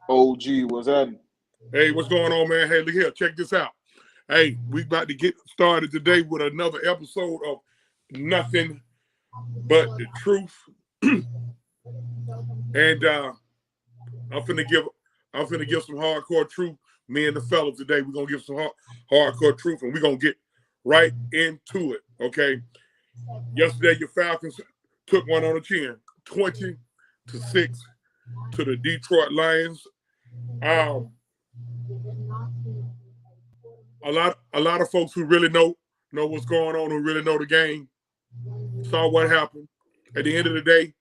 OG, what's that? Hey, what's going on, man? Hey, look here. Check this out. Hey, we about to get started today with another episode of Nothing But the Truth. And I'm finna give some hardcore truth. Me and the fellas today, we're gonna give some hardcore truth, and we're gonna get right into it. Okay. Yesterday, your Falcons took one on the chin, 20-6 to the Detroit Lions. A lot of folks who really know what's going on, who really know the game, saw what happened. At the end of the day,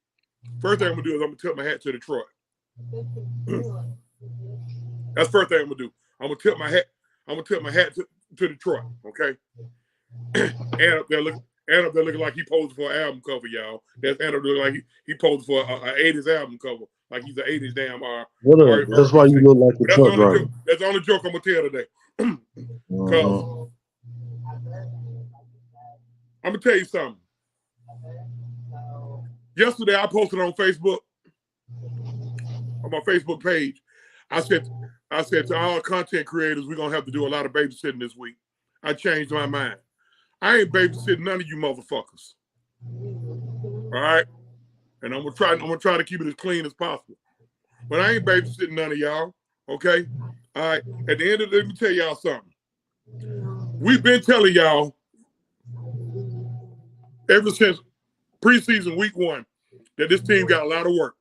first thing I'm gonna do is I'm gonna tip my hat to Detroit. That's the first thing I'm gonna do. I'm gonna tip my hat to Detroit. Okay. And up there looking like he posed for an album cover, y'all. That's and up there like he posed for an 80s album cover, like he's an 80s damn That's why you look like a truck driver. That's the only joke I'm gonna tell today. Because I'm gonna tell you something. Yesterday I posted on Facebook, on my Facebook page, I said to all content creators, we're gonna have to do a lot of babysitting this week. I changed my mind. I ain't babysitting none of you motherfuckers. All right? And I'm gonna try to keep it as clean as possible. But I ain't babysitting none of y'all. Okay? All right. At the end of it, let me tell y'all something. We've been telling y'all ever since preseason week 1 that this team got a lot of work.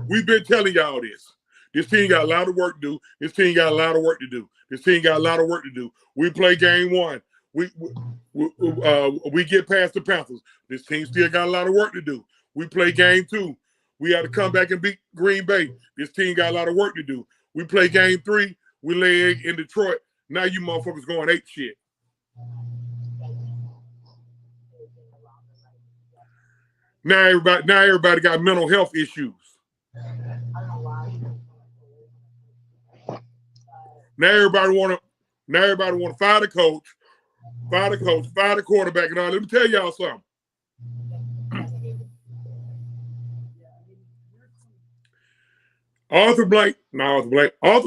We've been telling y'all this. This team got a lot of work to do. This team got a lot of work to do. This team got a lot of work to do. We play game 1. We get past the Panthers. This team still got a lot of work to do. We play game 2. We had to come back and beat Green Bay. This team got a lot of work to do. We play game 3. We lay egg in Detroit. Now you motherfuckers going ape shit. Now everybody got mental health issues. Now everybody want to fire the coach, fire the quarterback, and all. Let me tell y'all something. Arthur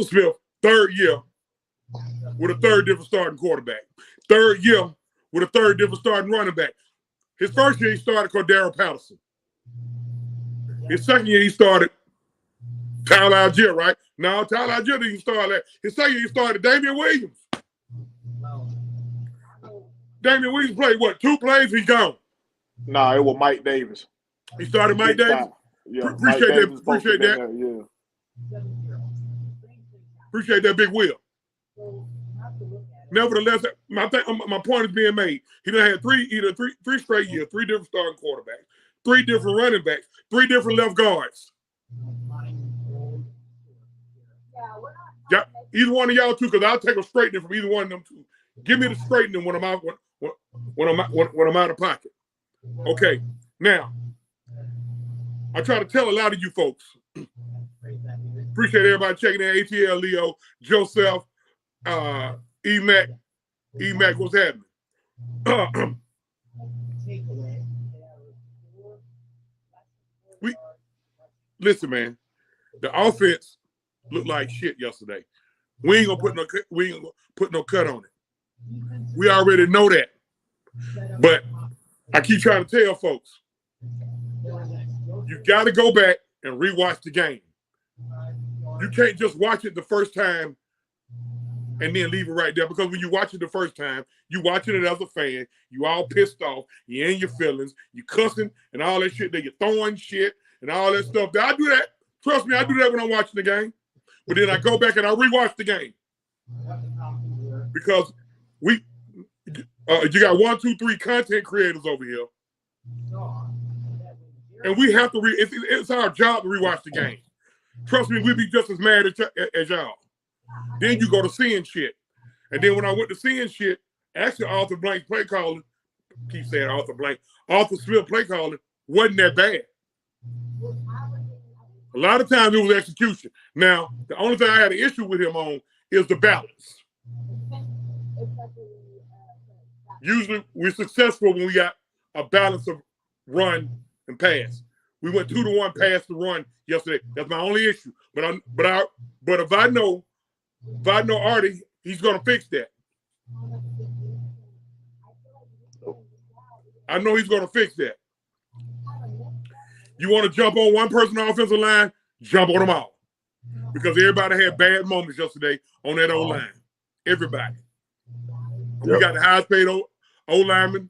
Smith, third year with a third different starting quarterback. Third year with a third different starting running back. His first year he started Cordero Patterson. His second year he started Tyler Algier, right? No, Tyler Algier didn't start that. His second year he started Damian Williams. Damian Williams played what? 2 plays, he's gone. Nah, it was Mike Davis. He started Mike Davis? Yeah, appreciate Davis that. There, yeah. Appreciate that, Big Will. Nevertheless, my point is being made. He done had three straight years, 3 different starting quarterbacks, 3 different running backs, 3 different left guards. Yeah, either one of y'all two, because I'll take a straightening from either one of them two. Give me the straightening when I'm out of pocket. Okay, now I try to tell a lot of you folks. Appreciate everybody checking in. ATL, Leo, Joseph, E-Mac, what's happening? Listen, man, the offense looked like shit yesterday. We ain't gonna put no cut on it. We already know that. But I keep trying to tell folks, you got to go back and rewatch the game. You can't just watch it the first time and then leave it right there, because when you watch it the first time, you watching it as a fan, you all pissed off, you in your feelings, you cussing and all that shit, then you're throwing shit and all that stuff. I do that. Trust me, I do that when I'm watching the game. But then I go back and I rewatch the game. Because you got 1, 2, 3 content creators over here. And we have to it's our job to rewatch the game. Trust me, we'd be just as mad as y'all. Then you go to seeing shit. And then when I went to seeing shit, actually Arthur Blank's play calling, keep saying Arthur Smith play calling wasn't that bad. A lot of times it was execution. Now, the only thing I had an issue with him on is the balance. Usually we're successful when we got a balance of run and pass. We went 2-1 past the run yesterday. That's my only issue. But if I know Artie, he's gonna fix that. I know he's gonna fix that. You want to jump on one person on the offensive line, jump on them all. Because everybody had bad moments yesterday on that O-line. Everybody. Yep. We got the highest paid O-lineman.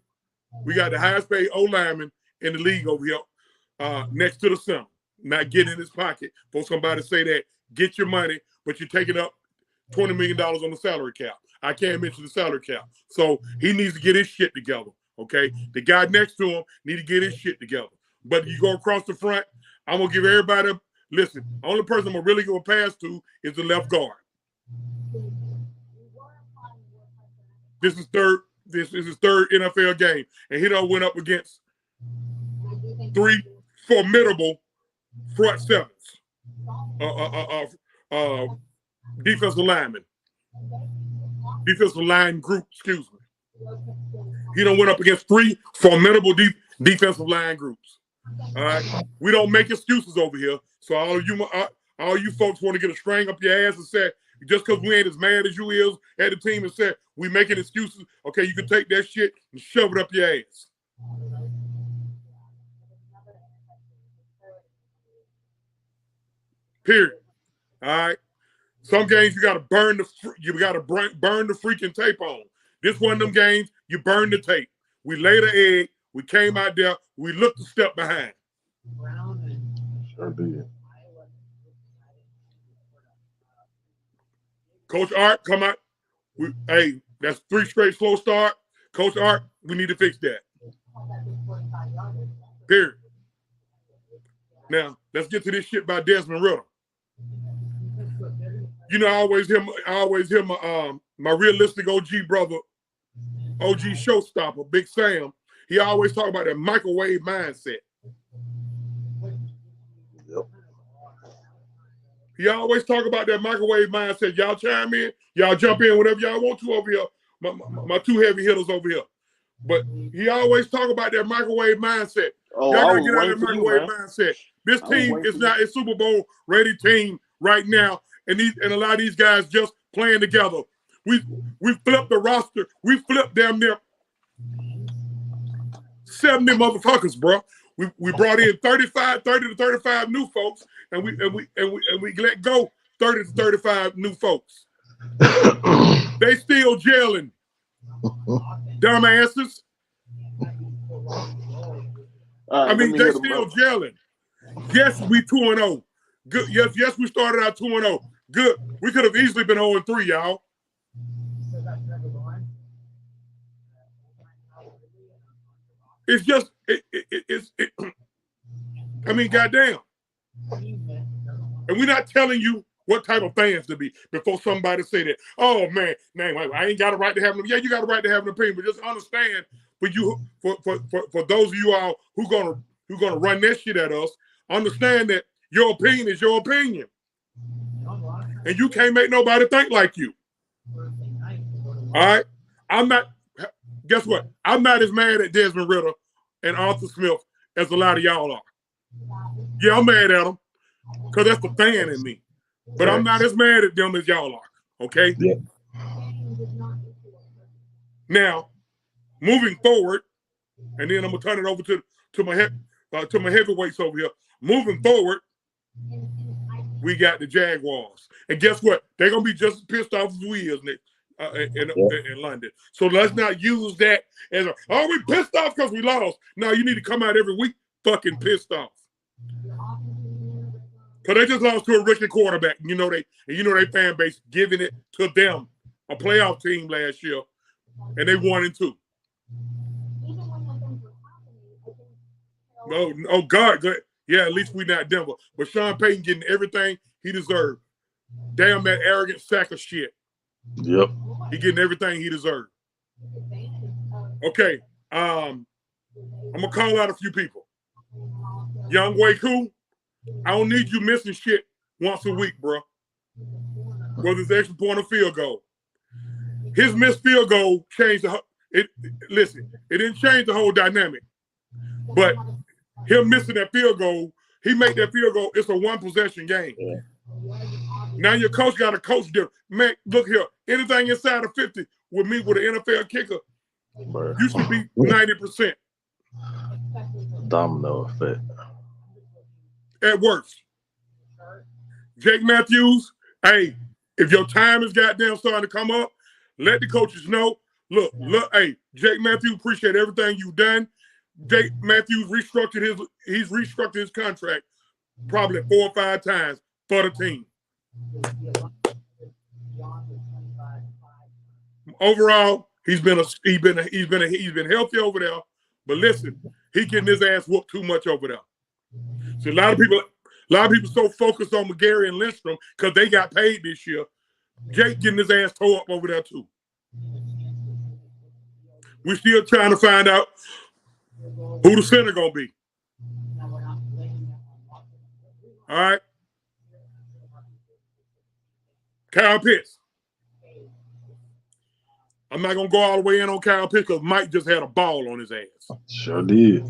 We got the highest paid O-lineman in the league over here, next to the center. Not getting in his pocket for somebody to say that, get your money, but you're taking up $20 million on the salary cap. I can't mention the salary cap. So he needs to get his shit together, okay? The guy next to him needs to get his shit together. But you go across the front, I'm going to give everybody listen, the only person I'm really going to pass to is the left guard. This is his third NFL game, and he done went up against 3 formidable front sevens, defensive linemen, defensive line group, excuse me. He done went up against 3 formidable defensive line groups. All right, we don't make excuses over here. So all you folks want to get a string up your ass and say, just because we ain't as mad as you is at the team and said we making excuses, okay, you can take that shit and shove it up your ass. Period. All right. Some games you gotta burn the freaking tape on. This one of them games you burn the tape. We laid an egg. We came out there. We looked a step behind. Sure did. Coach Art, come out. Hey, that's 3 straight slow start. Coach Art, we need to fix that. Period. Now, let's get to this shit about Desmond Ritter. You know, I always hear my realistic OG brother, OG showstopper, Big Sam. He always talk about that microwave mindset. Yep. He always talk about that microwave mindset. Y'all chime in, y'all jump in whenever y'all want to over here. My 2 heavy hitters over here. But he always talk about that microwave mindset. Oh, y'all gotta get out of that microwave mindset. This team is not a Super Bowl ready team right now, and a lot of these guys just playing together. We flipped the roster. We flipped damn near 70 motherfuckers, bro. We brought in 30 to 35 new folks, and we let go 30 to 35 new folks. They still gelling, dumbasses. I mean, they still gelling. Yes, we 2-0. Good. Yes, we started out 2-0. Good. We could have easily been 0-3, y'all. It's just, I mean, goddamn. And we're not telling you what type of fans to be before somebody say that. Oh man, I ain't got a right to have them. Yeah, you got a right to have an opinion, but just understand for those of you all who gonna run that shit at us, understand that your opinion is your opinion, and you can't make nobody think like you. All right, I'm not. Guess what? I'm not as mad at Desmond Ritter and Arthur Smith as a lot of y'all are. Yeah, I'm mad at them because that's the fan in me. But I'm not as mad at them as y'all are. Okay? Yeah. Now, moving forward, and then I'm gonna turn it over to my heavyweights over here. Moving forward, we got the Jaguars. And guess what? They're gonna be just as pissed off as we is, Nick. In London. So let's not use that as we pissed off because we lost. No, you need to come out every week fucking pissed off. Because they just lost to a rookie quarterback. You know they fan base giving it to them, a playoff team last year, and they 1-2. Oh God. Yeah, at least we not Denver. But Sean Payton getting everything he deserved. Damn that arrogant sack of shit. Yep. He getting everything he deserved. Okay. I'm gonna call out a few people. Young Waku, I don't need you missing shit once a week, bro. Whether it's extra point or field goal. His missed field goal changed it didn't change the whole dynamic. But him missing that field goal, he made that field goal. It's a one-possession game. Yeah. Now your coach got to coach different. Man, look here. Anything inside of 50 with me with an NFL kicker, you should be 90%. Domino effect. At worst. Jake Matthews, hey, if your time is goddamn starting to come up, let the coaches know. Look, hey, Jake Matthews, appreciate everything you've done. Jake Matthews restructured his contract probably 4 or 5 times for the team. Overall, he's been healthy over there. But listen, he getting his ass whooped too much over there. So a lot of people so focused on McGarry and Lindstrom because they got paid this year. Jake getting his ass tore up over there too. We're still trying to find out who the center gonna be. All right. Kyle Pitts. I'm not gonna go all the way in on Kyle Pitts because Mike just had a ball on his ass. Sure did.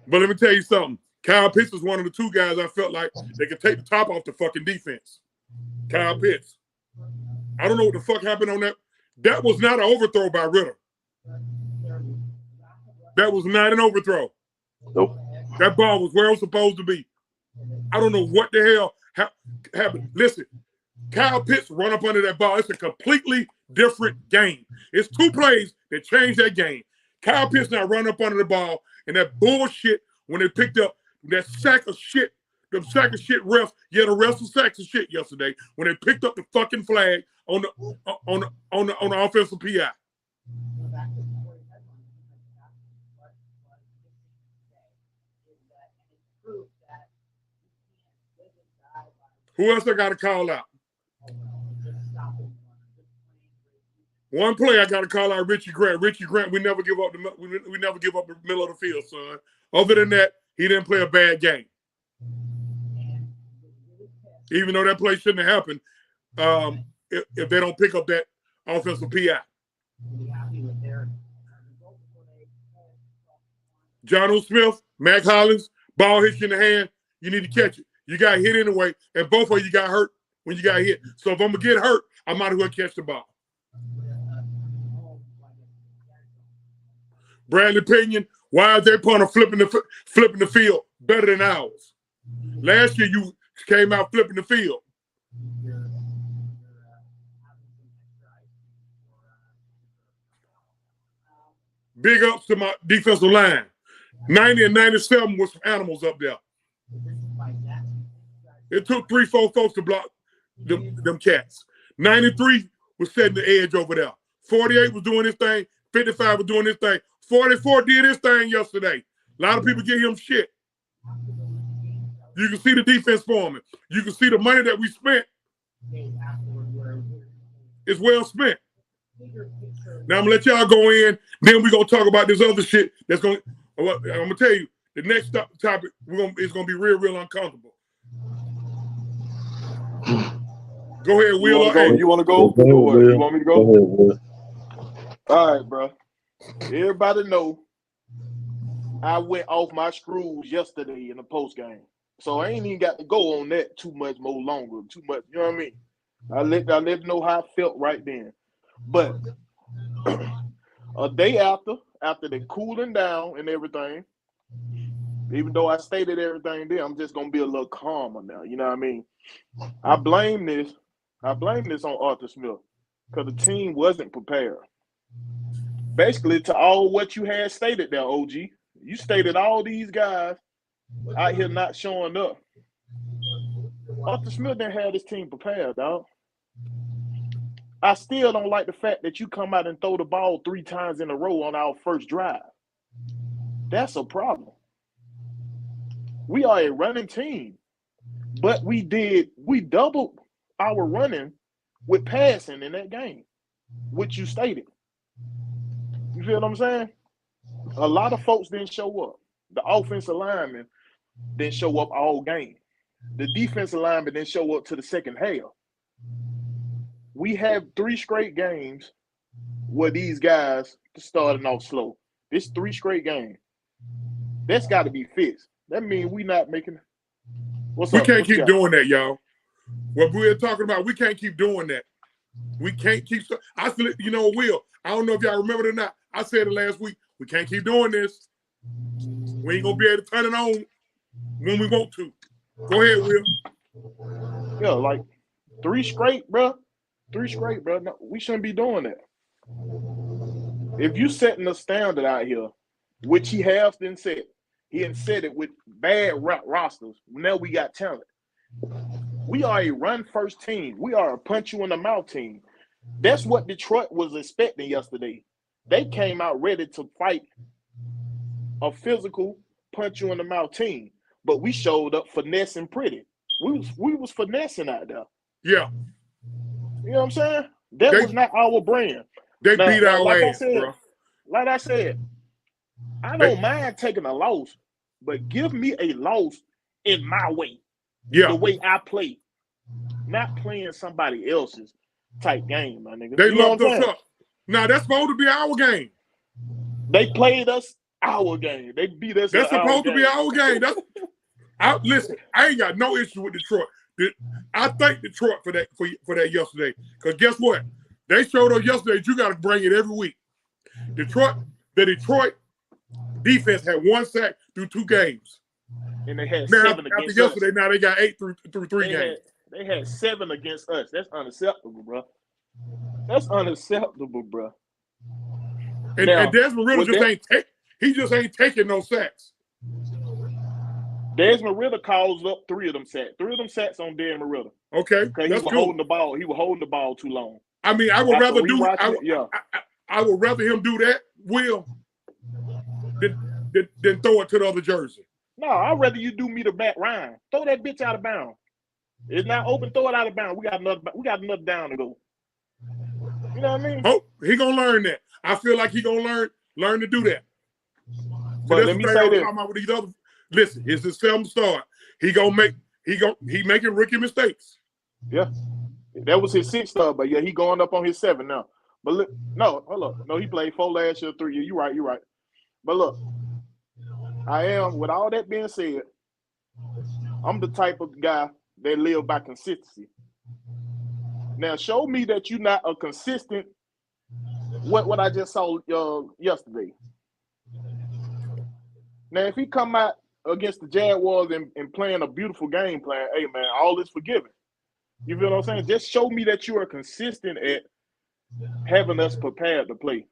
But let me tell you something. Kyle Pitts is one of the 2 guys I felt like they could take the top off the fucking defense. Kyle Pitts. I don't know what the fuck happened on that. That was not an overthrow by Ritter. That was not an overthrow. Nope. That ball was where it was supposed to be. I don't know what the hell happened. Listen, Kyle Pitts run up under that ball. It's a completely different game. It's 2 plays that changed that game. Kyle Pitts now run up under the ball, and that bullshit when they picked up that sack of shit, them sack of shit refs. Yeah, the refs were sacks of shit yesterday when they picked up the fucking flag on the offensive PI. Who else I got to call out? One play I got to call out Richie Grant. Richie Grant, we never give up the middle of the field, son. Other than that, he didn't play a bad game. Even though that play shouldn't have happened, if they don't pick up that offensive PI. John O. Smith, Mac Hollins, ball hits you in the hand, you need to catch it. You got hit anyway, and both of you got hurt when you got hit. So if I'm going to get hurt, I might as well catch the ball. Bradley Pinion, why is their punter flipping the field better than ours? Last year you came out flipping the field. Big ups to my defensive line. 90 and 97 was some animals up there. It took 3-4 folks to block them cats. 93 was setting the edge over there. 48 was doing his thing. 55 was doing his thing. 44 did his thing yesterday. A lot of people give him shit. You can see the defense forming. You can see the money that we spent is well spent. Now I'm gonna let y'all go in. Then we're gonna talk about this other shit. I'm gonna tell you the next topic. It's gonna be real uncomfortable. Go ahead, Will. You want to go? You want me to go? Go ahead, all right, bro. Everybody know I went off my screws yesterday in the post game, so I ain't even got to go on that too much more longer. Too much, you know what I mean? I let them know how I felt right then. But a day after they cooling down and everything, even though I stated everything there, I'm just gonna be a little calmer now. You know what I mean? I blame this on Arthur Smith because the team wasn't prepared. Basically, to all what you had stated there, OG. You stated all these guys out here not showing up. Arthur Smith didn't have this team prepared, dog. I still don't like the fact that you come out and throw the ball 3 times in a row on our first drive. That's a problem. We are a running team, but we doubled our running with passing in that game, which you stated. You feel what I'm saying? A lot of folks didn't show up. The offensive linemen didn't show up all game. The defensive linemen didn't show up to the second half. We have 3 straight games where these guys starting off slow. It's 3 straight games. That's got to be fixed. That means we not making. What's We up? can't What you keep got? doing that, y'all. What we're talking about, we can't keep doing that. We can't keep. I feel, you know, Will. I don't know if y'all remember it or not. I said it last week. We can't keep doing this. We ain't gonna be able to turn it on when we want to. Go ahead, Will. Yeah, like 3 straight, bro. 3 straight, bro. No, we shouldn't be doing that. If you setting a standard out here, which he has been set, he had said it with bad rosters. Now we got talent. We are a run-first team. We are a punch-you-in-the-mouth team. That's what Detroit was expecting yesterday. They came out ready to fight a physical punch-you-in-the-mouth team, but we showed up finessing pretty. We was finessing out there. Yeah. You know what I'm saying? That was not our brand. They beat our like ass, bro. Like I said, I don't mind taking a loss, but give me a loss in my way. Yeah. The way I play. Not playing somebody else's type game, my nigga. They loved us up. Now, that's supposed to be our game. They played us our game. They beat us. That's supposed to be our game. Listen, I ain't got no issue with Detroit. I thank Detroit for that yesterday. Because guess what? They showed us yesterday that you got to bring it every week. The Detroit defense had 1 sack through 2 games. And they had now, 7 against us. Yesterday, now they got 8 through 3 games. They had 7 against us. That's unacceptable, bro. That's unacceptable, bro. And Desmond Ritter just ain't taking no sacks. Desmond Ritter calls up 3 of them sacks. 3 of them sacks on Desmond Ritter. Okay, because he was holding the ball. He was holding the ball too long. I mean, I would rather him do that, Will, than throw it to the other jersey. No, I'd rather you do me to Matt Ryan. Throw that bitch out of bounds. It's not open. Throw it out of bounds. We got another down to go. You know what I mean? Oh, he gonna learn that. I feel like he gonna learn to do that. But let me say this. With these other, listen, it's his 7th start. He making rookie mistakes. Yeah, that was his 6th start, but yeah, he going up on his 7 now. But look, no, hold up, no, he played 4 last year, 3 years. You're right. But look, with all that being said, I'm the type of guy that live by consistency. Now, show me that you're not a consistent. What I just saw yesterday. Now, if he come out against the Jaguars and playing a beautiful game plan, hey man, all is forgiven. You feel what I'm saying? Just show me that you are consistent at having us prepared to play.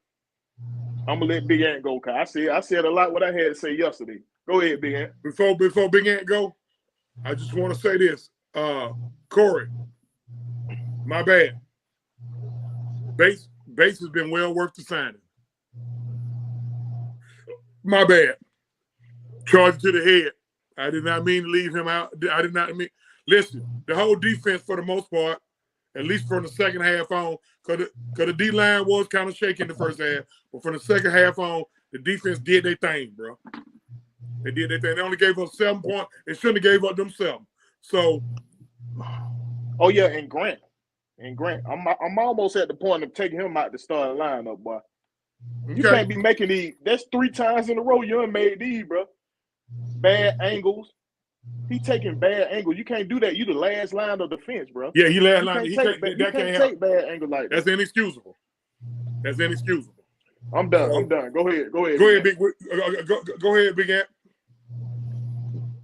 I'm gonna let Big Ant go, cause I said a lot what I had to say yesterday. Go ahead, Big Ant. Before Big Ant go, I just want to say this. Corey, my bad. Base has been well worth the signing. My bad. Charge to the head. I did not mean to leave him out. I did not mean. Listen, the whole defense for the most part, at least from the second half on, because the D-line was kind of shaky in the first half, but from the second half on, the defense did their thing, bro. They did their thing. They only gave us 7 points. They shouldn't have gave up them 7. So. Oh, yeah, and Grant. I'm almost at the point of taking him out the starting lineup, boy. You can't be making these. That's 3 times in a row you done made these, bro. Bad angles. He taking bad angles. You can't do that. You the last line of defense, bro. Yeah, he last line. You can't take bad angles like that. That's inexcusable. I'm done. Go ahead. Go ahead, Big Ant.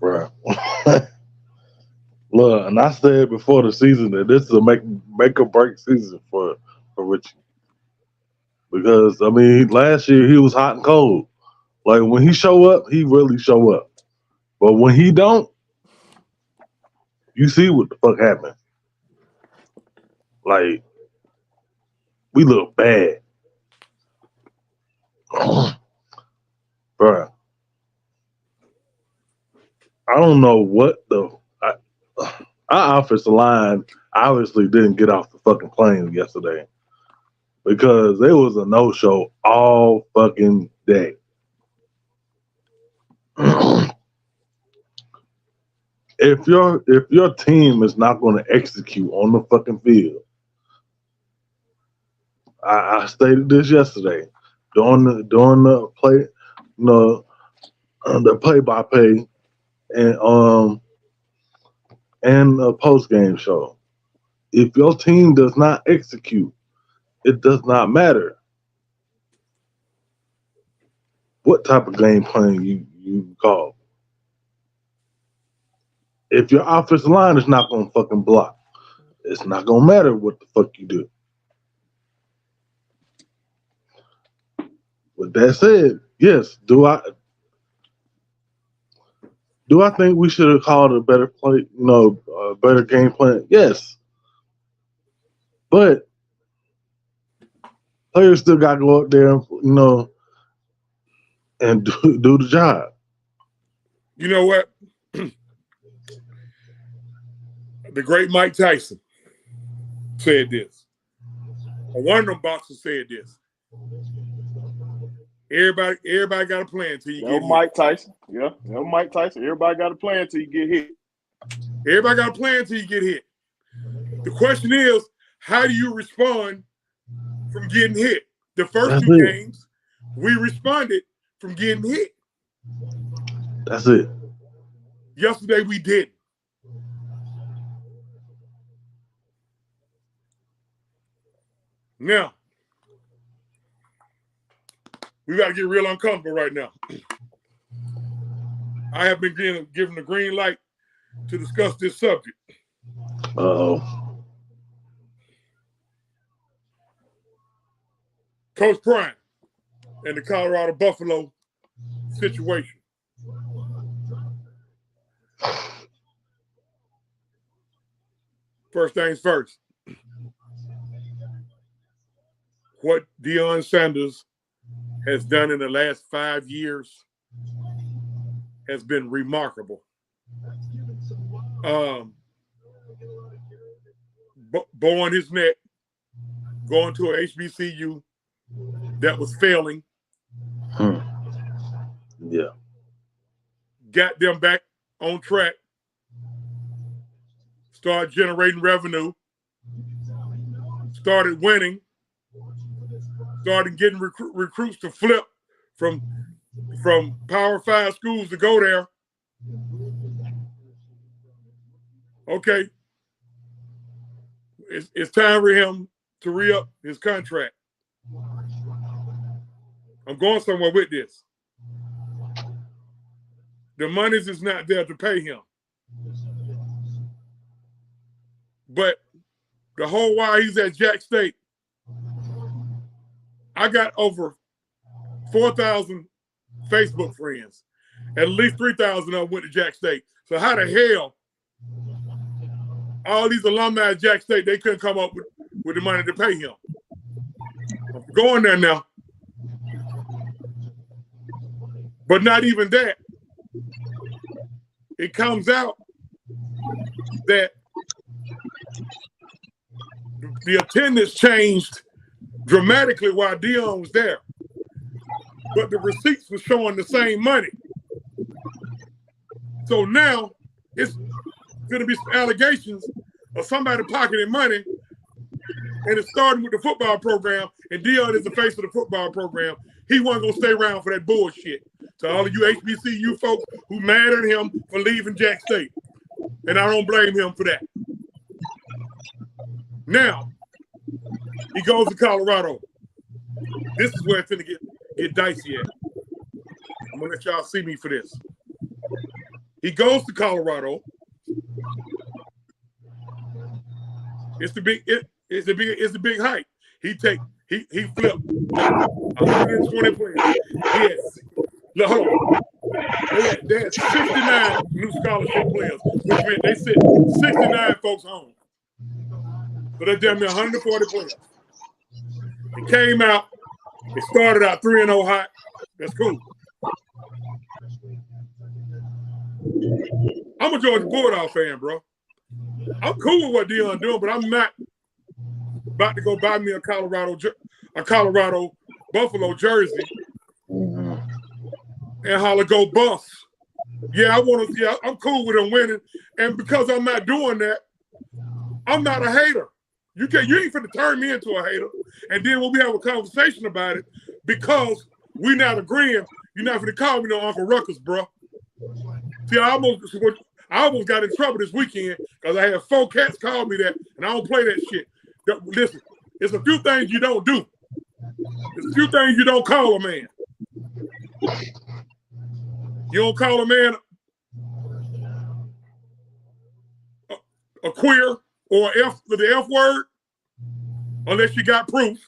Bro. Look, and I said before the season that this is a make or break season for Richie. Because, I mean, last year he was hot and cold. Like, when he show up, he really show up. But when he don't, you see what the fuck happened. Like, we look bad. Bruh. I don't know what our offensive line obviously didn't get off the fucking plane yesterday because there was a no-show all fucking day. If your team is not going to execute on the fucking field, I stated this yesterday during the play, the play-by-play and a post-game show. If your team does not execute, it does not matter what type of game plan you call. If your offensive line is not going to fucking block, it's not going to matter what the fuck you do. With that said, yes, do I think we should have called a better play, a better game plan? Yes. But players still got to go up there, and do the job. You know what? The great Mike Tyson said this. Or one of them boxers said this. Everybody got a plan until you get hit. Mike Tyson. Yeah, Mike Tyson. Everybody got a plan until you get hit. Everybody got a plan until you get hit. The question is, how do you respond from getting hit? The first two games, we responded from getting hit. That's it. Yesterday, we didn't. Now, we got to get real uncomfortable right now. I have been given the green light to discuss this subject. Uh-oh. Coach Prime and the Colorado Buffalo situation. First things first. What Deion Sanders has done in the last 5 years has been remarkable. Bowing his neck, going to a HBCU that was failing. Yeah. Got them back on track. Started generating revenue. Started winning. Started getting recruits to flip from Power 5 schools to go there. Okay. It's time for him to re-up his contract. I'm going somewhere with this. The money is not there to pay him. But the whole while he's at Jack State, I got over 4,000 Facebook friends. At least 3,000 of them went to Jack State. So how the hell all these alumni at Jack State, they couldn't come up with the money to pay him? I'm going there now. But not even that. It comes out that the attendance changed dramatically while Deion was there. But the receipts were showing the same money. So now it's going to be some allegations of somebody pocketing money, and it's starting with the football program, and Deion is the face of the football program. He wasn't going to stay around for that bullshit. To all of you HBCU folks who mad at him for leaving Jack State, and I don't blame him for that. Now, he goes to Colorado. This is where it's going to get dicey at. I'm going to let y'all see me for this. He goes to Colorado. It's the big hype. He flipped 120 players. Yes. Look, hold on. They had 69 new scholarship players, which meant they sent 69 folks home. So they're damn near 140 players. It came out. It started out 3-0 hot. That's cool. I'm a Georgia Bulldog fan, bro. I'm cool with what Deion doing, but I'm not about to go buy me a Colorado Buffalo jersey and holler go Buffs. Yeah, I'm cool with them winning, and because I'm not doing that, I'm not a hater. You ain't finna turn me into a hater, and then when we have a conversation about it, because we're not agreeing, You're not finna call me no Uncle Ruckus, bro. See, I almost got in trouble this weekend because I had 4 cats call me that, and I don't play that shit. Listen, it's a few things you don't do. There's a few things you don't call a man. You don't call a man a queer or the F word unless you got proof.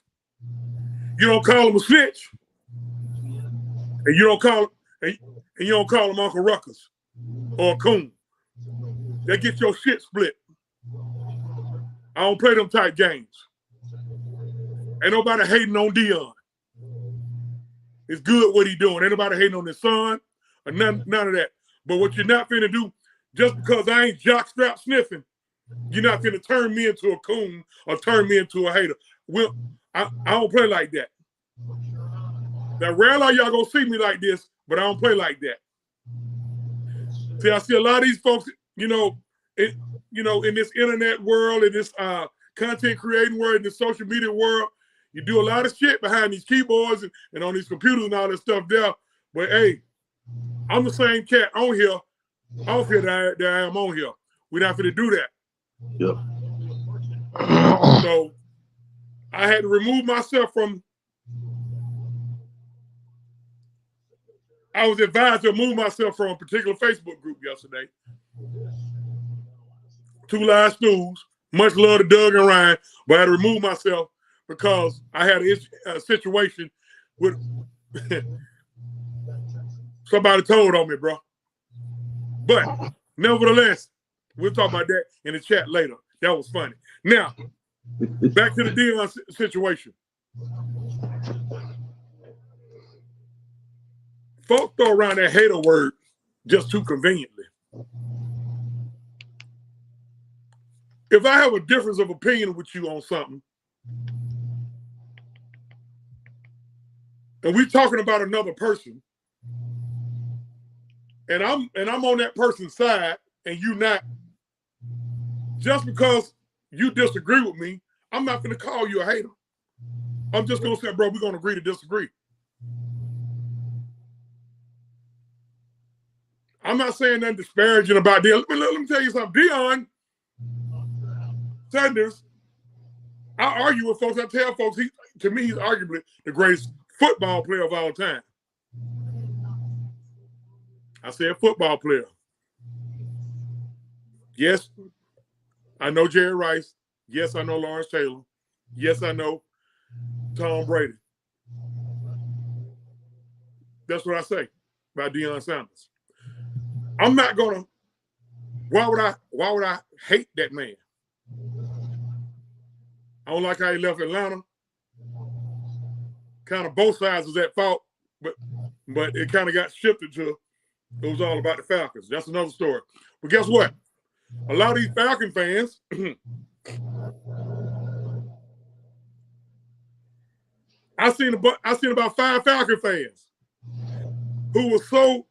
You don't call him a snitch, and you don't call him Uncle Ruckus or a coon. That gets your shit split. I don't play them type games. Ain't nobody hating on Deion. It's good what he doing. Ain't nobody hating on his son or none of that. But what you're not finna do, just because I ain't jockstrap sniffing, you're not finna turn me into a coon or turn me into a hater. Well, I don't play like that. Now, rarely y'all gonna see me like this, but I don't play like that. See, I see a lot of these folks, in this internet world, in this content creating world, in this social media world, you do a lot of shit behind these keyboards and on these computers and all that stuff there. But hey, I'm the same cat on here, off here that I am on here. We're not going to do that. Yep. So I had to remove myself from. I was advised to remove myself from a particular Facebook group yesterday. 2 Live Stools. Much love to Doug and Ryan, but I had to remove myself because I had a situation with somebody told on me, bro. But nevertheless, we'll talk about that in the chat later. That was funny. Now, back to the Deion situation. Folks throw around that hater word just too conveniently. If I have a difference of opinion with you on something, and we're talking about another person, and I'm on that person's side, and you not, just because you disagree with me, I'm not going to call you a hater. I'm just going to say, bro, we're going to agree to disagree. I'm not saying nothing disparaging about Deion. Let me tell you something. Deion Sanders, I argue with folks. I tell folks, to me, he's arguably the greatest football player of all time. I said football player. Yes, I know Jerry Rice. Yes, I know Lawrence Taylor. Yes, I know Tom Brady. That's what I say about Deion Sanders. I'm not gonna. Why would I hate that man? I don't like how he left Atlanta. Kind of both sides was at fault, but it kind of got shifted to it was all about the Falcons. That's another story. But guess what? A lot of these Falcon fans I seen about 5 Falcon fans who were so.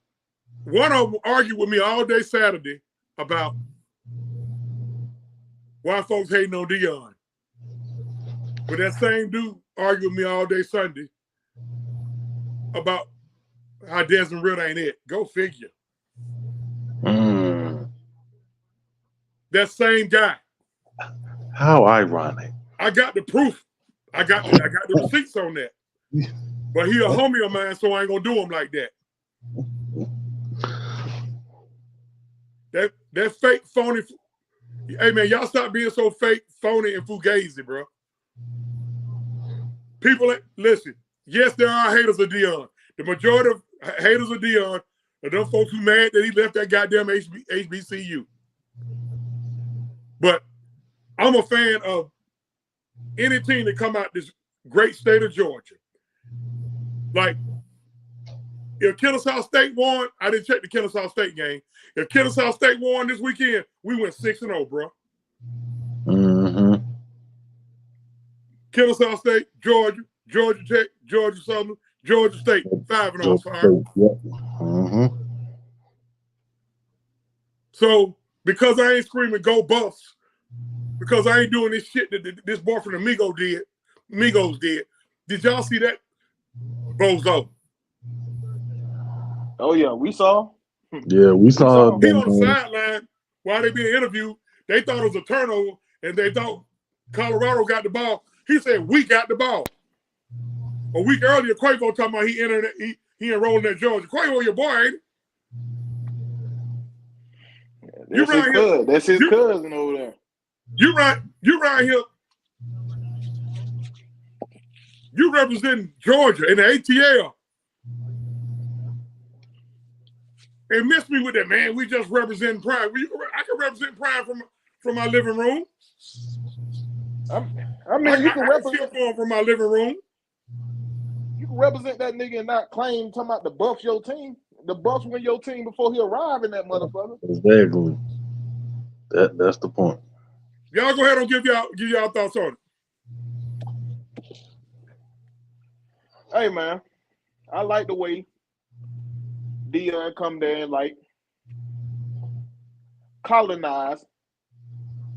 One of them argued with me all day Saturday about why folks hating on Deion. But that same dude argued with me all day Sunday about how Desmond Ritter ain't it. Go figure. That same guy. How ironic. I got the proof. I got the receipts on that. But he a homie of mine, so I ain't gonna do him like that. That fake, phony. Hey, man, y'all stop being so fake, phony, and fugazi, bro. People, listen, yes, there are haters of Deion. The majority of haters of Deion are those folks who mad that he left that goddamn HBCU. But I'm a fan of any team that come out this great state of Georgia. Like, if Kennesaw State won, I didn't check the Kennesaw State game. If Kennesaw State won this weekend, we went 6-0, bro. Mm-hmm. Kennesaw State, Georgia, Georgia Tech, Georgia Southern, Georgia State, 5-0. Sorry. Mm-hmm. So because I ain't screaming "Go Buffs," because I ain't doing this shit that this boy from the Migos did. Did y'all see that? Bozo. Oh yeah, we saw. Yeah, we saw He on the them. sideline while they being interviewed. They thought it was a turnover, and they thought Colorado got the ball. He said, we got the ball. A week earlier, Quavo talking about he enrolled in Georgia. Quavo, your boy, ain't it? That's his cousin over there. You right here. You representing Georgia in the ATL. And miss me with that, man. We just represent Prime. I can represent Prime from my living room. I mean, you can represent from my living room. You can represent that nigga and not claim talking about the Buffs your team. The Buffs win your team before he arrived in that motherfucker. Exactly. That's the point. Y'all go ahead and give y'all thoughts on it. Hey man, I like the way Deion come there and like colonize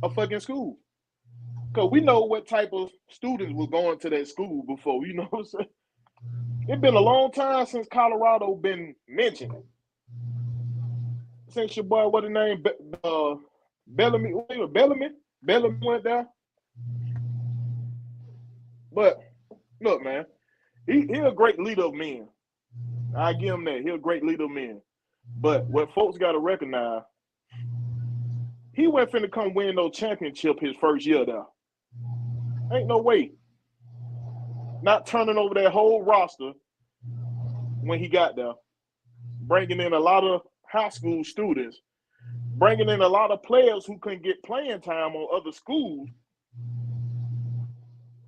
a fucking school. Cause we know what type of students was going to that school before. You know what I'm saying? It's been a long time since Colorado been mentioned. Since your boy, what the name, Bellamy went there. But look, man, he a great leader of men. I give him that. He a great leader of men. But what folks got to recognize, he wasn't finna come win no championship his first year there. Ain't no way. Not turning over that whole roster when he got there. Bringing in a lot of high school students. Bringing in a lot of players who couldn't get playing time on other schools.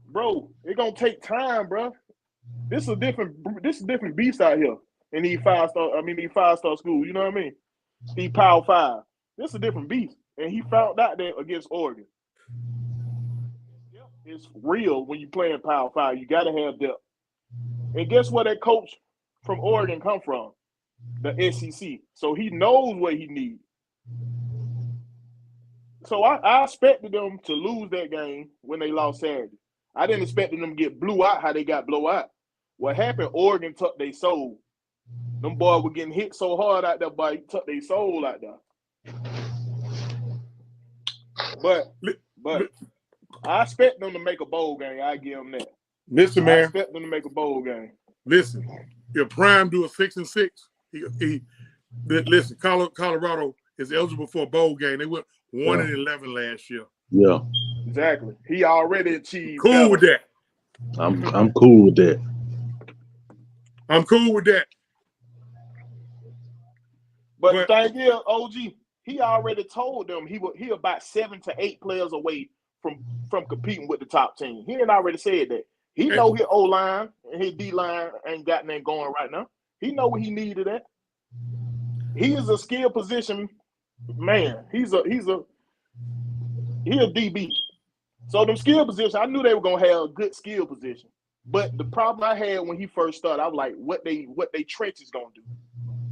Bro, it's gonna take time, bro. This is a different beast out here in these five-star schools, you know what I mean? These Power 5. This is a different beast. And he found out that against Oregon. It's real when you play in Power 5. You gotta have depth. And guess where that coach from Oregon come from? The SEC. So he knows what he needs. So I expected them to lose that game when they lost Saturday. I didn't expect them to get blew out how they got blow out. What happened, Oregon tucked their soul. Them boys were getting hit so hard out there, but he tucked their soul out there. But I expect them to make a bowl game. I give them that. Listen, man. I expect them to make a bowl game. Listen, if Prime do a 6-6, listen, Colorado is eligible for a bowl game. They went 1-11 last year. Yeah. Exactly. He already achieved. Cool with that. I'm cool with that. I'm cool with that. But the thing is, OG, he already told them he about 7 to 8 players away from competing with the top team. He had already said that. He know his O-line and his D-line ain't got nothing going right now. He know what he needed at. He is a skill position man. He's a DB. So them skill positions, I knew they were gonna have a good skill position. But the problem I had when he first started, I was like, what they trenches gonna do?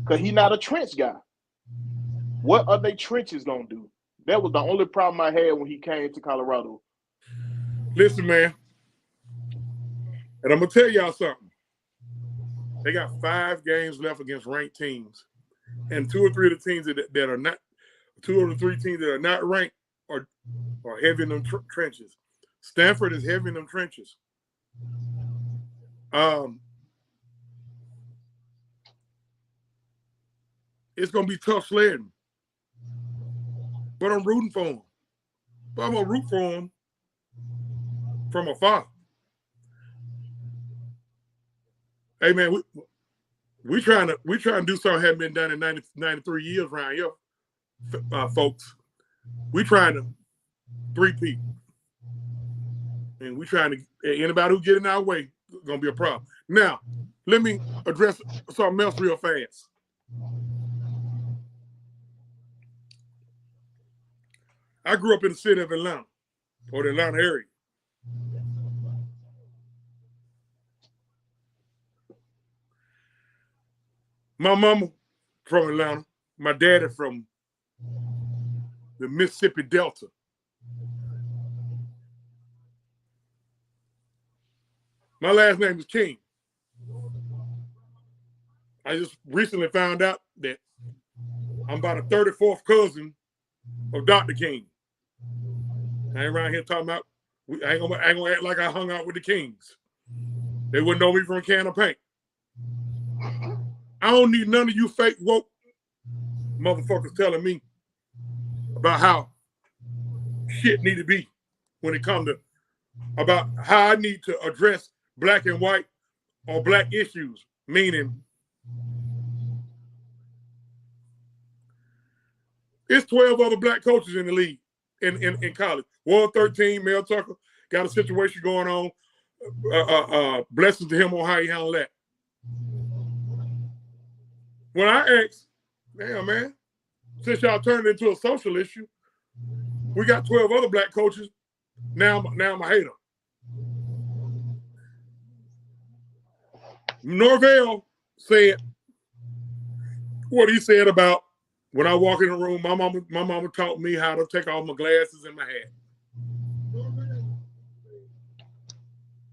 Because he's not a trench guy. What are they trenches gonna do? That was the only problem I had when he came to Colorado. Listen, man, and I'm gonna tell y'all something. They got 5 games left against ranked teams, and 2 or 3 of the teams that are not, 2 of the 3 teams that are not ranked are heavy in them trenches. Stanford is heavy in them trenches. It's gonna be tough sledding, but I'm rooting for him. But I'm gonna root for him from afar. Hey man, we trying to do something that hadn't been done in 93 years around here, folks. We trying to 3-peat, and we trying to anybody who get in our way gonna be a problem. Now, let me address something else real fast. I grew up in the city of Atlanta, or the Atlanta area. My mama from Atlanta, my daddy from the Mississippi Delta. My last name is King. I just recently found out that I'm about a 34th cousin of Dr. King. I ain't around here talking about, I ain't gonna act like I hung out with the Kings. They wouldn't know me from a can of paint. I don't need none of you fake woke motherfuckers telling me about how shit need to be when it comes to about how I need to address black and white or black issues, meaning it's 12 other black coaches in the league in college. 113, Mel Tucker got a situation going on. Blessings to him on how he handled that. When I asked, damn man, since y'all turned it into a social issue, we got 12 other black coaches. Now I'm a hater. Norvell said what he said about when I walk in the room, my mama taught me how to take off my glasses and my hat.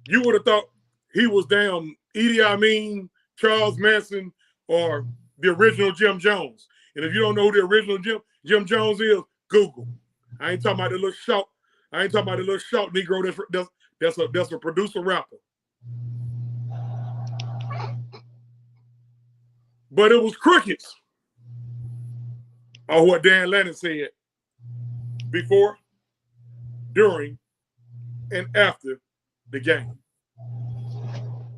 You would have thought he was damn Edie Amin, Charles Manson, or the original Jim Jones. And if you don't know who the original Jim Jones is, Google. I ain't talking about the little short. I ain't talking about the little short Negro that's a producer rapper. But it was crickets. Or what Dan Lennon said before, during, and after the game.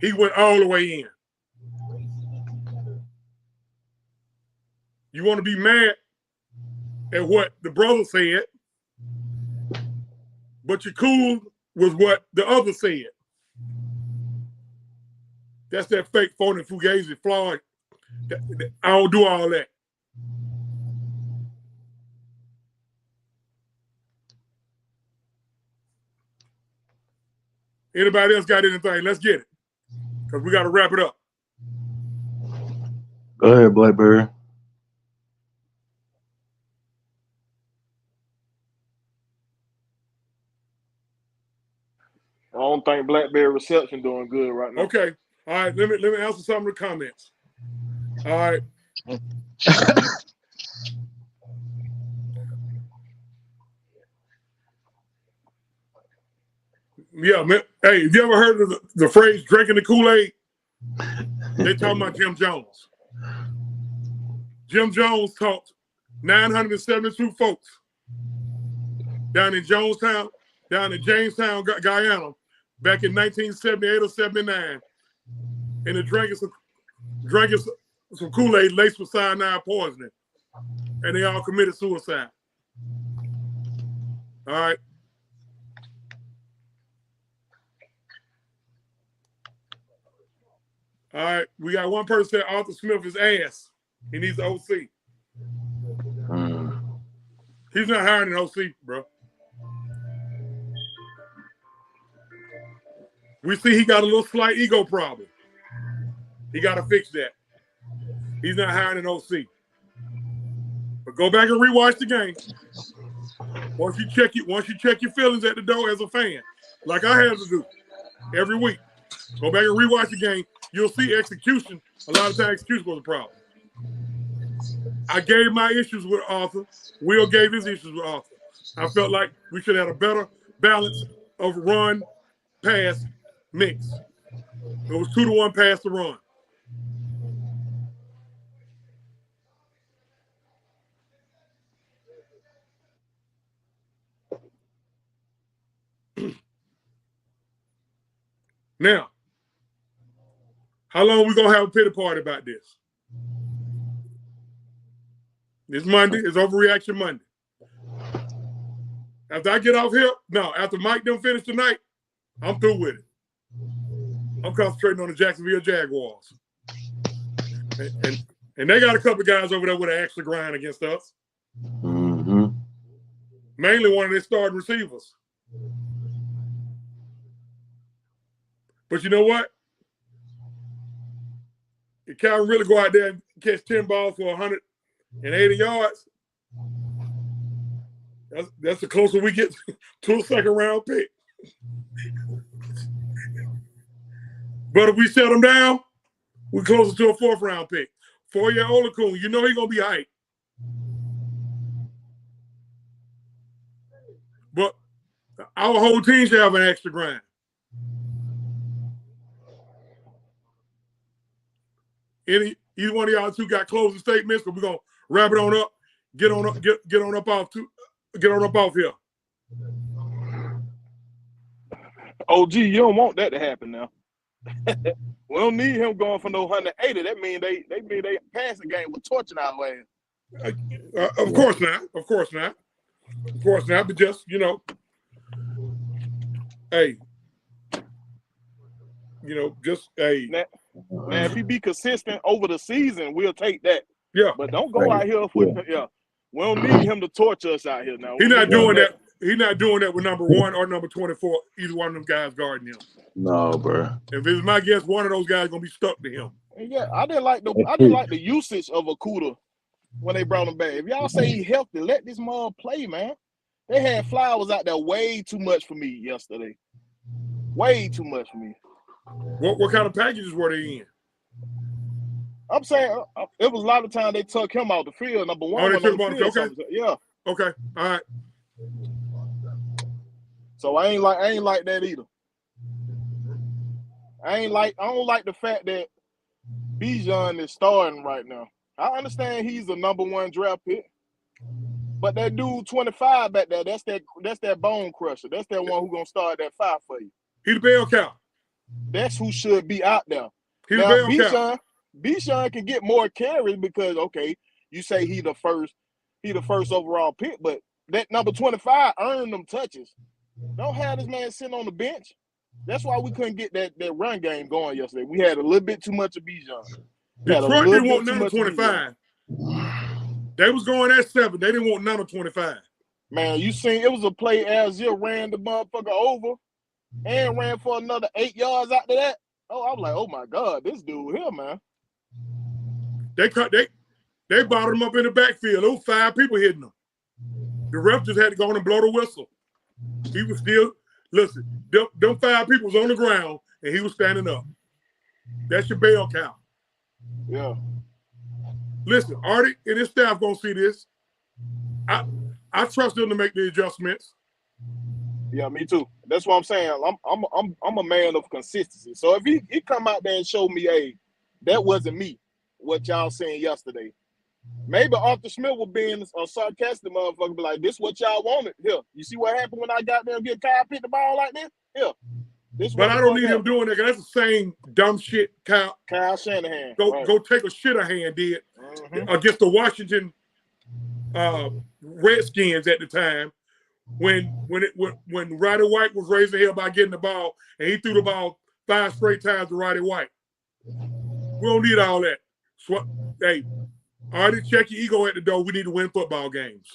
He went all the way in. You want to be mad at what the brother said, but you're cool with what the other said. That's that fake phony fugazi Floyd. I don't do all that. Anybody else got anything? Let's get it. Because we got to wrap it up. Go ahead, Blackberry. I don't think Blackberry reception doing good right now. Okay. All right. Let me answer some of the comments. All right. Yeah, man. Hey, have you ever heard of the phrase drinking the Kool-Aid? They talking about Jim Jones. Jim Jones taught 972 folks down in Jonestown, down in Jamestown, Guyana, back in 1978 or 79. And they drinking some Kool-Aid laced with cyanide poisoning. And they all committed suicide. All right. All right, we got one person said Arthur Smith is ass. He needs an OC. He's not hiring an OC, bro. We see he got a little slight ego problem. He got to fix that. He's not hiring an OC. But go back and rewatch the game. Once you check your feelings at the door as a fan, like I have to do every week. Go back and rewatch the game. You'll see execution. A lot of times execution was a problem. I gave my issues with Arthur. Will gave his issues with Arthur. I felt like we should have a better balance of run, pass, mix. It was 2-to-1 pass to run. Now, how long are we going to have a pity party about this? It's Monday. It's Overreaction Monday. After I get off here, after Mike done finish tonight, I'm through with it. I'm concentrating on the Jacksonville Jaguars. And they got a couple of guys over there with an extra grind against us. Mm-hmm. Mainly one of their starting receivers. But you know what? If Calvin really go out there and catch 10 balls for 180 yards, that's the closer we get to a second-round pick. But if we shut them down, We're closer to a 4th round pick. 4-year-old Olakun, you know he's gonna be hyped. But our whole team should have an extra grind. Either one of y'all two got closing statements, but we're gonna wrap it on up. Get on up off here. OG, you don't want that to happen now. We don't need him going for no 180. That mean they passing game with torching our ass. Of course not. Of course not. Of course not. But just, hey, hey. Now, if he be consistent over the season, we'll take that. Yeah. But don't go out here for We don't need him to torture us out here now. He's not doing that. He's not doing that with number 1 or number 24. Either one of them guys guarding him. No, bro. If it's my guess, one of those guys gonna be stuck to him. Yeah, I didn't like the usage of Okuda when they brought him back. If y'all say he's healthy, let this mother play, man. They had Flowers out there way too much for me yesterday. Way too much for me. What kind of packages were they in? I'm saying it was a lot of time they took him out the field. Number 1. Oh, they took him out the field. Okay. Yeah. Okay. All right. So I ain't like that either. I don't like the fact that Bijan is starting right now. I understand he's a number 1 draft pick, but that dude 25 back there, that's that bone crusher. That's that one who gonna start that 5 for you. He's the bell cow. That's who should be out there. He's the bell cow. Bijan can get more carries because you say he the first overall pick, but that number 25 earned them touches. Don't have this man sitting on the bench. That's why we couldn't get that run game going yesterday. We had a little bit too much of Bijan. Detroit didn't want none of 25. They was going at 7. They didn't want none of 25. Man, you seen it was a play Algier ran the motherfucker over and ran for another 8 yards after that. Oh, I was like, oh my God, this dude here, man. They bottled him up in the backfield. There was 5 people hitting him. The ref just had to go on and blow the whistle. He was still, listen, them 5 people was on the ground and he was standing up. That's your bell cow. Yeah. Listen, Artie and his staff gonna see this. I trust them to make the adjustments. Yeah, me too. That's what I'm saying. I'm a man of consistency. So if he come out there and show me, hey, that wasn't me, what y'all saying yesterday. Maybe Arthur Smith was being a sarcastic motherfucker, be like, this what y'all wanted. Here, you see what happened when I got there and get Kyle pick the ball like this? Here. But I don't need him doing that, because that's the same dumb shit Kyle Shanahan. Go take a Shanahan did against the Washington Redskins at the time when Roddy White was raising hell by getting the ball, and he threw the ball 5 straight times to Roddy White. We don't need all that. So, hey, Artie, check your ego at the door. We need to win football games.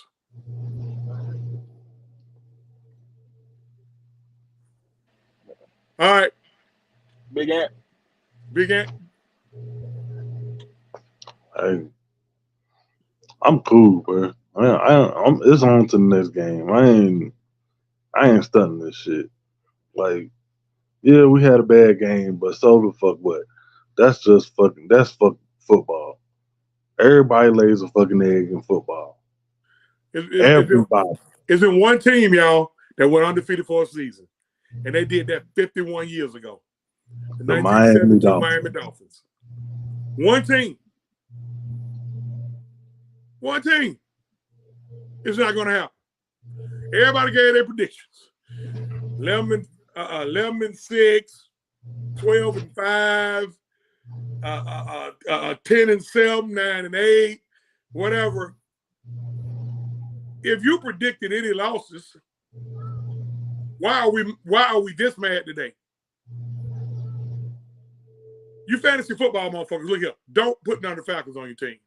All right. Big Ant. Hey, I'm cool, bro. It's on to the next game. I ain't stunning this shit. Like, yeah, we had a bad game, but so the fuck what? That's football. Everybody lays a fucking egg in football. Everybody. It's in one team, y'all, that went undefeated for a season. And they did that 51 years ago. The Miami Dolphins. One team. It's not going to happen. Everybody gave their predictions. 11-6, 12-5, 10-7, 9-8, whatever. If you predicted any losses, why are we this mad today? You fantasy football motherfuckers, look here. Don't put none of the Falcons on your team.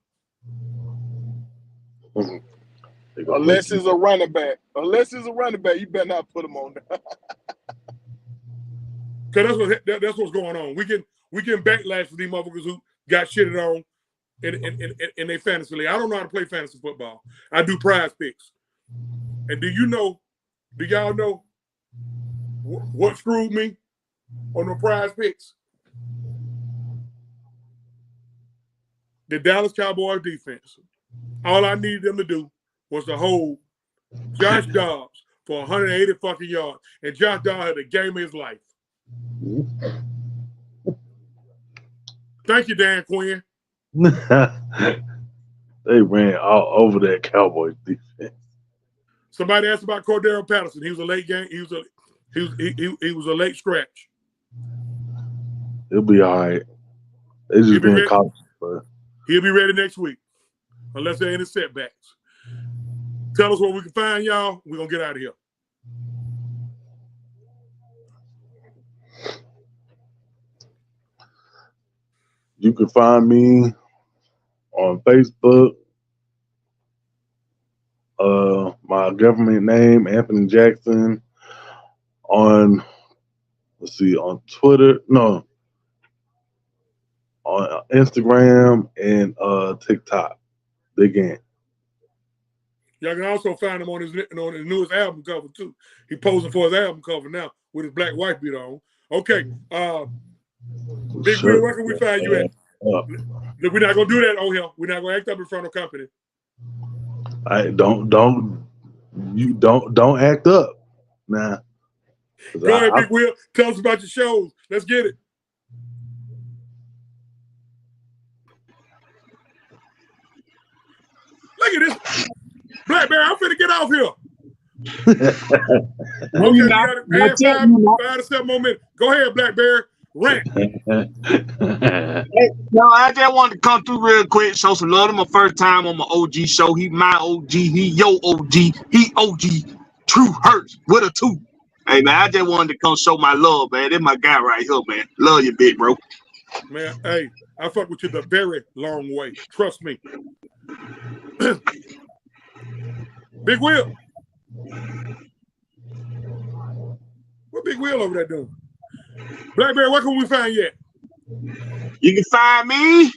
Unless it's a running back. You better not put them on there. Because that's what's going on. We can backlash for these motherfuckers who got shitted on in their fantasy league. I don't know how to play fantasy football. I do prize picks. And do y'all know what screwed me on the prize picks? the Dallas Cowboys defense. All I needed them to do was to hold Josh Dobbs for 180 fucking yards. And Josh Dobbs had the game of his life. Thank you, Dan Quinn. They ran all over that Cowboys defense. Somebody asked about Cordero Patterson. He was a late game. He was a late scratch. He'll be all right. They just being cautious, bro. He'll be ready next week, unless there are any setbacks. Tell us where we can find y'all. We're gonna get out of here. You can find me on Facebook. My government name, Anthony Jackson. On Twitter, no, on Instagram and TikTok. Big Ant. Y'all can also find him on his newest album cover too. He posing for his album cover now with his black wife beater on. Okay, Big Will, where can we find you at? We're not gonna do that on here. We're not gonna act up in front of company. Don't act up. Nah. Go ahead, Big Will. Tell us about your shows. Let's get it. Look at this. Blackberry, I'm finna get off here. Okay, you got it. 5 to 7 more minutes. Go ahead, Blackberry. Rant. No, I just wanted to come through real quick, show some love. My first time on my OG show. He my OG. He your OG. He OG. True HURTZ with a 2. Hey man, I just wanted to come show my love, man. This my guy right here, man. Love you, big bro. Man, hey, I fuck with you the very long way. Trust me. Big Will. What Big Will over there doing? Blackberry, where can we find you at? You can find me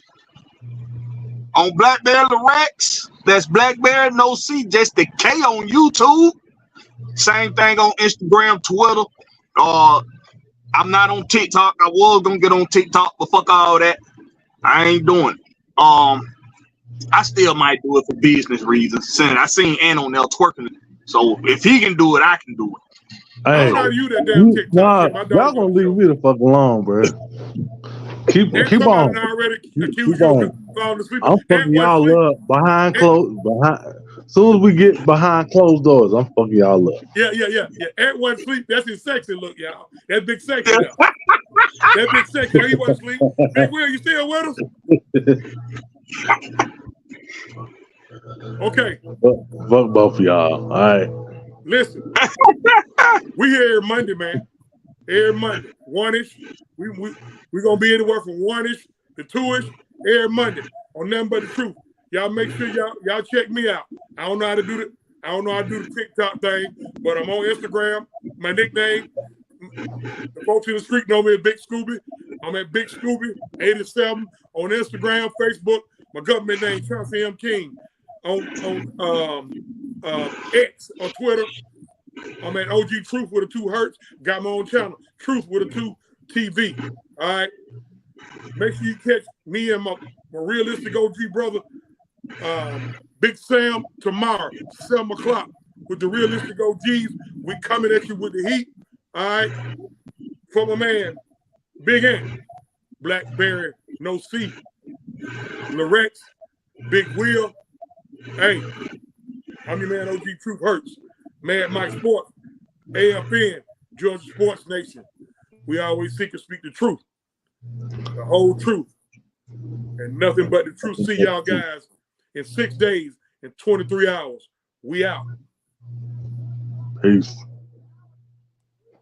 on Blackberry Rex. That's Blackberry no C, just the K on YouTube. Same thing on Instagram, Twitter. I'm not on TikTok. I was gonna get on TikTok, but fuck all that. I ain't doing it. I still might do it for business reasons. I seen Ant on there twerking. So if he can do it, I can do it. Hey, you that damn TikTok. Y'all gonna leave me the fuck alone, bro. Keep on. Keep on. I'm fucking y'all up behind closed. As soon as we get behind closed doors, I'm fucking y'all up. Yeah. Ant wasn't sleep. That's his sexy look, y'all. That big sexy now. That big sexy. He wasn't sleep. Big Will, you still with us? Okay. Fuck both of y'all. All right. Listen, we here every Monday, man. Every Monday, 1-ish. We gonna be anywhere from 1-ish to 2-ish every Monday on Nothing But the Truth. Y'all make sure y'all check me out. I don't know how to do the TikTok thing, but I'm on Instagram. My nickname, the folks in the street know me as Big Scooby. I'm at Big Scooby 87 on Instagram, Facebook. My government name, Chauncey M. King. On X or Twitter, I'm at OG Truth with a 2 HURTZ. Got my own channel, Truth with a 2 TV. All right. Make sure you catch me and my realistic OG brother, Big Sam, tomorrow, 7 o'clock with the realistic OGs. We coming at you with the heat. All right. For my man, Big Ant, Blackberry, no C, Lorex, Big Will. Hey, I'm your man, OG Truth HURTZ, Mad Mike Sports, AFN, Georgia Sports Nation. We always seek to speak the truth, the whole truth, and nothing but the truth. See y'all guys in 6 days and 23 hours. We out. Peace.